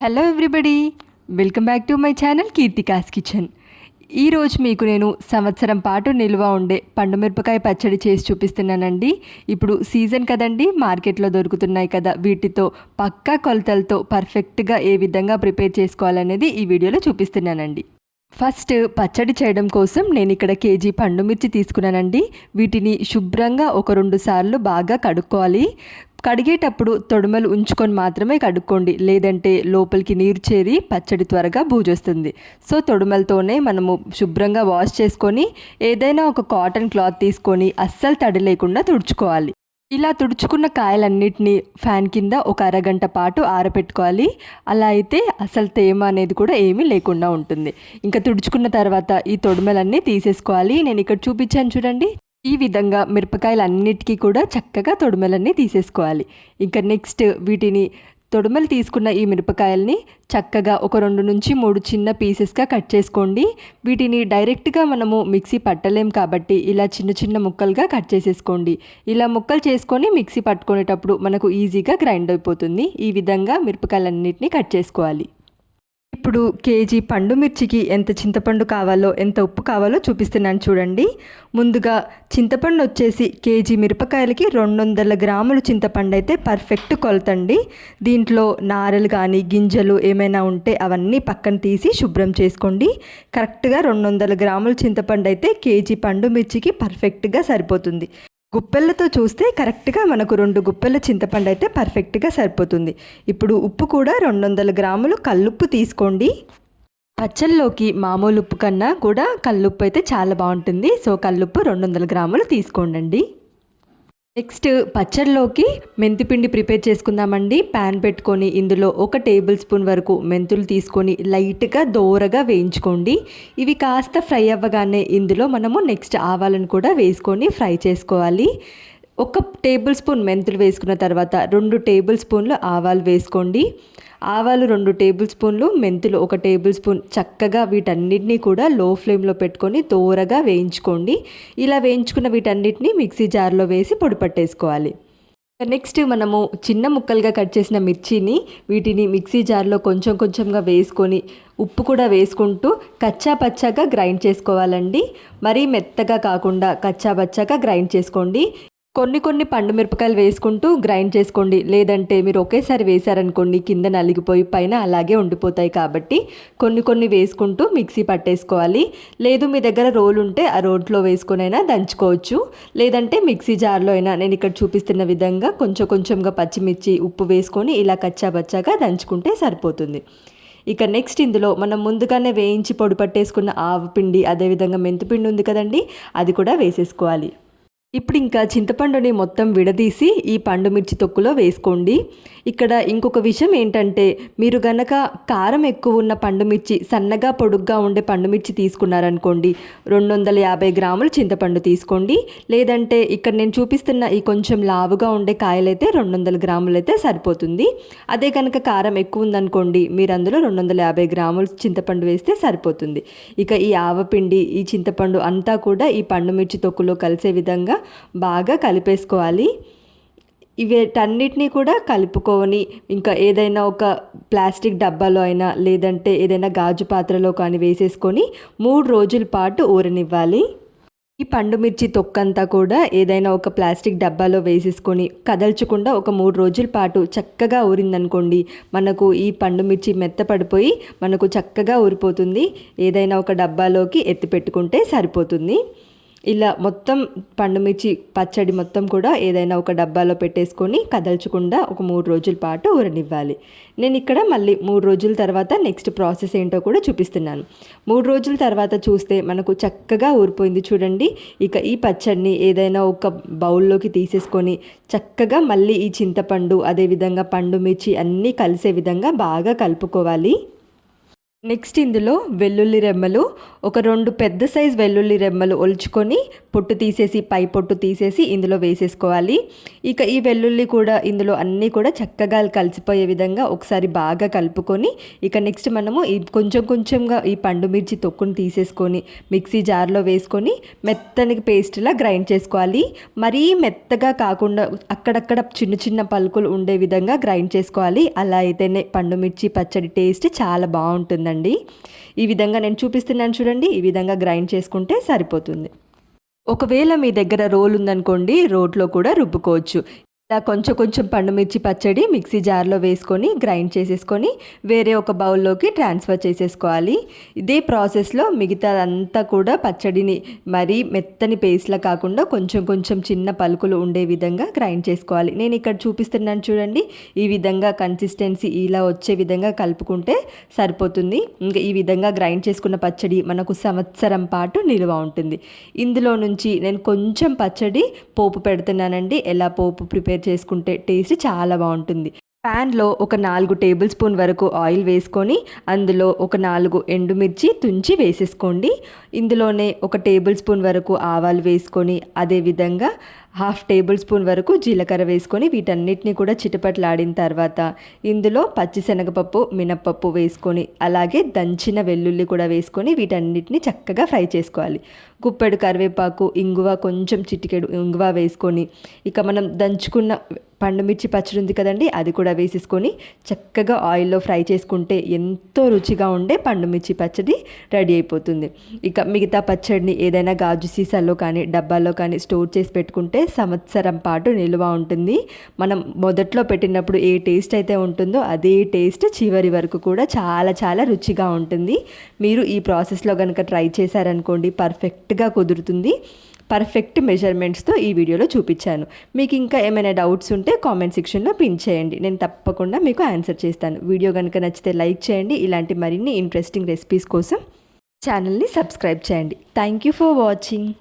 Hello everybody, welcome back to my channel Keerthika's kitchen. ఈరోజు మీకు నేను సంవత్సరం పాటు నిల్వ ఉండే పండుమిరపకాయ పచ్చడి చేసి చూపిస్తున్నానండి. ఇప్పుడు సీజన్ కదండి, మార్కెట్లో దొరుకుతున్నాయి కదా, వీటితో పక్కా కొలతలతో పర్ఫెక్ట్గా ఏ విధంగా ప్రిపేర్ చేసుకోవాలనేది ఈ వీడియోలో చూపిస్తున్నానండి. ఫస్ట్ పచ్చడి చేయడం కోసం నేను ఇక్కడ కేజీ పండుమిర్చి తీసుకున్నానండి. వీటిని శుభ్రంగా ఒక 2 సార్లు బాగా కడుక్కోవాలి. కడిగేటప్పుడు తొడుమలు ఉంచుకొని మాత్రమే కడుక్కోండి, లేదంటే లోపలికి నీరు చేరి పచ్చడి త్వరగా బూజొస్తుంది. సో తొడుమలతోనే మనము శుభ్రంగా వాష్ చేసుకొని ఏదైనా ఒక కాటన్ క్లాత్ తీసుకొని అస్సలు తడి లేకుండా తుడుచుకోవాలి. ఇలా తుడుచుకున్న కాయలన్నిటినీ ఫ్యాన్ కింద ఒక అరగంట పాటు ఆరబెట్టుకోవాలి. అలా అయితే అసలు తేమ అనేది కూడా ఏమీ లేకుండా ఉంటుంది. ఇంకా తుడుచుకున్న తర్వాత ఈ తొడుమలన్నీ తీసేసుకోవాలి. నేను ఇక్కడ చూపించాను చూడండి, ఈ విధంగా మిరపకాయలన్నిటికీ కూడా చక్కగా తొడుమలన్నీ తీసేసుకోవాలి. ఇంకా నెక్స్ట్ వీటిని తొడుమలు తీసుకున్న ఈ మిరపకాయల్ని చక్కగా ఒక 2 నుంచి 3 చిన్న పీసెస్గా కట్ చేసుకోండి. వీటిని డైరెక్ట్గా మనము మిక్సీ పట్టలేం కాబట్టి ఇలా చిన్న చిన్న ముక్కలుగా కట్ చేసేసుకోండి. ఇలా ముక్కలు చేసుకొని మిక్సీ పట్టుకునేటప్పుడు మనకు ఈజీగా గ్రైండ్ అయిపోతుంది. ఈ విధంగా మిరపకాయలన్నిటిని కట్ చేసుకోవాలి. ఇప్పుడు కేజీ పండు మిర్చికి ఎంత చింతపండు కావాలో, ఎంత ఉప్పు కావాలో చూపిస్తున్నాను చూడండి. ముందుగా చింతపండు వచ్చేసి కేజీ మిరపకాయలకి 200 గ్రాములు చింతపండు అయితే పర్ఫెక్ట్ కొలతండి. దీంట్లో నారలు కానీ గింజలు ఏమైనా ఉంటే అవన్నీ పక్కన తీసి శుభ్రం చేసుకోండి. కరెక్ట్గా 200 గ్రాములు చింతపండు అయితే కేజీ పండు మిర్చికి పర్ఫెక్ట్గా సరిపోతుంది. గుప్పెళ్ళతో చూస్తే కరెక్ట్గా మనకు 2 గుప్పెళ్ళ చింతపండు అయితే పర్ఫెక్ట్గా సరిపోతుంది. ఇప్పుడు ఉప్పు కూడా 200 గ్రాములు కల్లుప్పు తీసుకోండి. పచ్చళ్ళలోకి మామూలు ఉప్పు కన్నా కూడా కల్లుప్పు అయితే చాలా బాగుంటుంది. సో కల్లుప్పు 200 గ్రాములు తీసుకోండి. నెక్స్ట్ పచ్చడిలోకి మెంతిపిండి ప్రిపేర్ చేసుకుందామండి. ప్యాన్ పెట్టుకొని ఇందులో 1 టేబుల్ స్పూన్ వరకు మెంతులు తీసుకొని లైట్గా దోరగా వేయించుకోండి. ఇవి కాస్త ఫ్రై అవ్వగానే ఇందులో మనము నెక్స్ట్ ఆవాలను కూడా వేసుకొని ఫ్రై చేసుకోవాలి. 1 టేబుల్ స్పూన్ మెంతులు వేసుకున్న తర్వాత 2 టేబుల్ స్పూన్లు ఆవాలు వేసుకోండి. ఆవాలు 2 టేబుల్ స్పూన్లు, మెంతులు 1 టేబుల్ స్పూన్, చక్కగా వీటన్నిటినీ కూడా లో ఫ్లేమ్లో పెట్టుకొని దోరగా వేయించుకోండి. ఇలా వేయించుకున్న వీటన్నిటిని మిక్సీ జార్లో వేసి పొడి పట్టేసుకోవాలి. నెక్స్ట్ మనము చిన్న ముక్కలుగా కట్ చేసిన మిర్చిని వీటిని మిక్సీ జార్లో కొంచెం కొంచెంగా వేసుకొని ఉప్పు కూడా వేసుకుంటూ కచ్చా పచ్చాగా గ్రైండ్ చేసుకోవాలండి. మరీ మెత్తగా కాకుండా కచ్చా పచ్చాగా గ్రైండ్ చేసుకోండి. కొన్ని పండు మిరపకాయలు వేసుకుంటూ గ్రైండ్ చేసుకోండి, లేదంటే మీరు ఒకేసారి వేశారనుకోండి కింద నలిగిపోయి పైన అలాగే ఉండిపోతాయి. కాబట్టి కొన్ని వేసుకుంటూ మిక్సీ పట్టేసుకోవాలి. లేదు మీ దగ్గర రోలు ఉంటే ఆ రోట్లో వేసుకొనైనా దంచుకోవచ్చు, లేదంటే మిక్సీ జార్లో అయినా నేను ఇక్కడ చూపిస్తున్న విధంగా కొంచెంగా పచ్చిమిర్చి ఉప్పు వేసుకొని ఇలా కచ్చా పచ్చాగా దంచుకుంటే సరిపోతుంది. ఇక నెక్స్ట్ ఇందులో మనం ముందుగానే వేయించి పొడి పట్టేసుకున్న ఆవపిండి, అదేవిధంగా మెంతిపిండి ఉంది కదండి, అది కూడా వేసేసుకోవాలి. ఇప్పుడు ఇంకా చింతపండుని మొత్తం విడదీసి ఈ పండు మిర్చి తొక్కులో వేసుకోండి. ఇక్కడ ఇంకొక విషయం ఏంటంటే, మీరు గనక కారం ఎక్కువ ఉన్న పండు మిర్చి, సన్నగా పొడుగ్గా ఉండే పండు మిర్చి తీసుకున్నారనుకోండి, 250 గ్రాములు చింతపండు తీసుకోండి. లేదంటే ఇక్కడ నేను చూపిస్తున్న ఈ కొంచెం లావుగా ఉండే కాయలైతే 200 గ్రాములు అయితే సరిపోతుంది. అదే కనుక కారం ఎక్కువ ఉందనుకోండి, మీరు అందులో 250 గ్రాములు చింతపండు వేస్తే సరిపోతుంది. ఇక ఈ ఆవపిండి, ఈ చింతపండు అంతా కూడా ఈ పండు మిర్చి తొక్కులో కలిసే విధంగా బాగా కలిపేసుకోవాలి. వీటన్నిటినీ కూడా కలుపుకొని ఇంకా ఏదైనా ఒక ప్లాస్టిక్ డబ్బాలో అయినా, లేదంటే ఏదైనా గాజు పాత్రలో కానీ వేసేసుకొని 3 రోజుల పాటు ఊరనివ్వాలి. ఈ పండు మిర్చి తొక్కంతా కూడా ఏదైనా ఒక ప్లాస్టిక్ డబ్బాలో వేసేసుకొని కదల్చకుండా ఒక 3 రోజుల పాటు చక్కగా ఊరిందనుకోండి, మనకు ఈ పండు మిర్చి మెత్తపడిపోయి మనకు చక్కగా ఊరిపోతుంది. ఏదైనా ఒక డబ్బాలోకి ఎత్తి పెట్టుకుంటే సరిపోతుంది. ఇలా మొత్తం పండుమిర్చి పచ్చడి మొత్తం కూడా ఏదైనా ఒక డబ్బాలో పెట్టేసుకొని కదల్చకుండా ఒక 3 రోజుల పాటు ఊరనివ్వాలి. నేను ఇక్కడ మళ్ళీ 3 రోజుల తర్వాత నెక్స్ట్ ప్రాసెస్ ఏంటో కూడా చూపిస్తున్నాను. 3 రోజుల తర్వాత చూస్తే మనకు చక్కగా ఊరిపోయింది చూడండి. ఇక ఈ పచ్చడిని ఏదైనా ఒక బౌల్లోకి తీసేసుకొని చక్కగా మళ్ళీ ఈ చింతపండు, అదేవిధంగా పండుమిర్చి అన్నీ కలిసే విధంగా బాగా కలుపుకోవాలి. నెక్స్ట్ ఇందులో వెల్లుల్లి రెమ్మలు ఒక 2 పెద్ద సైజ్ వెల్లుల్లి రెమ్మలు ఒలుచుకొని పొట్టు తీసేసి పై పొట్టు తీసేసి ఇందులో వేసేసుకోవాలి. ఇక ఈ వెల్లుల్లి కూడా ఇందులో అన్నీ కూడా చక్కగా కలిసిపోయే విధంగా ఒకసారి బాగా కలుపుకొని ఇక నెక్స్ట్ మనము ఈ కొంచెం కొంచెంగా ఈ పండు మిర్చి తొక్కుని తీసేసుకొని మిక్సీ జార్లో వేసుకొని మెత్తని పేస్ట్లా గ్రైండ్ చేసుకోవాలి. మరీ మెత్తగా కాకుండా అక్కడక్కడ చిన్న చిన్న పలుకులు ఉండే విధంగా గ్రైండ్ చేసుకోవాలి. అలా అయితేనే పండు మిర్చి పచ్చడి టేస్ట్ చాలా బాగుంటుంది. ఈ విధంగా నేను చూపిస్తున్నాను చూడండి. ఈ విధంగా గ్రైండ్ చేసుకుంటే సరిపోతుంది. ఒకవేళ మీ దగ్గర రోల్ ఉందనుకోండి, రోట్లో కూడా రుబ్బుకోవచ్చు. ఇలా కొంచెం కొంచెం పండుమిర్చి పచ్చడి మిక్సీ జార్లో వేసుకొని గ్రైండ్ చేసేసుకొని వేరే ఒక బౌల్లోకి ట్రాన్స్ఫర్ చేసేసుకోవాలి. ఇదే ప్రాసెస్లో మిగతా అంతా కూడా పచ్చడిని మరీ మెత్తని పేస్ట్లా కాకుండా కొంచెం కొంచెం చిన్న పలుకులు ఉండే విధంగా గ్రైండ్ చేసుకోవాలి. నేను ఇక్కడ చూపిస్తున్నాను చూడండి. ఈ విధంగా కన్సిస్టెన్సీ ఇలా వచ్చే విధంగా కలుపుకుంటే సరిపోతుంది. ఇంకా ఈ విధంగా గ్రైండ్ చేసుకున్న పచ్చడి మనకు సంవత్సరం పాటు నిల్వ ఉంటుంది. ఇందులో నుంచి నేను కొంచెం పచ్చడి పోపు పెడుతున్నానండి. ఎలా పోపు ప్రిపేర్ చేసుకుంటే టేస్ట్ చాలా బాగుంటుంది. ప్యాన్లో ఒక 4 టేబుల్ స్పూన్ వరకు ఆయిల్ వేసుకొని అందులో ఒక 4 ఎండుమిర్చి తుంచి వేసేసుకోండి. ఇందులోనే ఒక టేబుల్ స్పూన్ వరకు ఆవాలు వేసుకొని అదేవిధంగా 1/2 టేబుల్ స్పూన్ వరకు జీలకర్ర వేసుకొని వీటన్నిటిని కూడా చిటపట్లాడిన తర్వాత ఇందులో పచ్చిశనగపప్పు మినప్పప్పు వేసుకొని అలాగే దంచిన వెల్లుల్లి కూడా వేసుకొని వీటన్నిటిని చక్కగా ఫ్రై చేసుకోవాలి. గుప్పెడు కరివేపాకు ఇంగువ కొంచెం చిటికెడు ఇంగువ వేసుకొని ఇక మనం దంచుకున్న పండుమిర్చి పచ్చడి ఉంది కదండి, అది కూడా వేసేసుకొని చక్కగా ఆయిల్లో ఫ్రై చేసుకుంటే ఎంతో రుచిగా ఉండే పండుమిర్చి పచ్చడి రెడీ అయిపోతుంది. ఇక మిగతా పచ్చడిని ఏదైనా గాజు సీసాల్లో కానీ డబ్బాల్లో కానీ స్టోర్ చేసి పెట్టుకుంటే సంవత్సరం పాటు నిల్వ ఉంటుంది. మనం మొదట్లో పెట్టినప్పుడు ఏ టేస్ట్ అయితే ఉంటుందో అదే టేస్ట్ చివరి వరకు కూడా చాలా చాలా రుచిగా ఉంటుంది. మీరు ఈ ప్రాసెస్లో కనుక ట్రై చేశారనుకోండి పర్ఫెక్ట్గా కుదురుతుంది. పర్ఫెక్ట్ మెజర్మెంట్స్తో ఈ వీడియోలో చూపించాను. మీకు ఇంకా ఏమైనా డౌట్స్ ఉంటే కామెంట్ సెక్షన్లో పిన్ చేయండి. నేను తప్పకుండా మీకు ఆన్సర్ చేస్తాను. వీడియో కనుక నచ్చితే లైక్ చేయండి. ఇలాంటి మరిన్ని ఇంట్రెస్టింగ్ రెసిపీస్ కోసం ఛానల్ని సబ్స్క్రైబ్ చేయండి. Thank you for watching.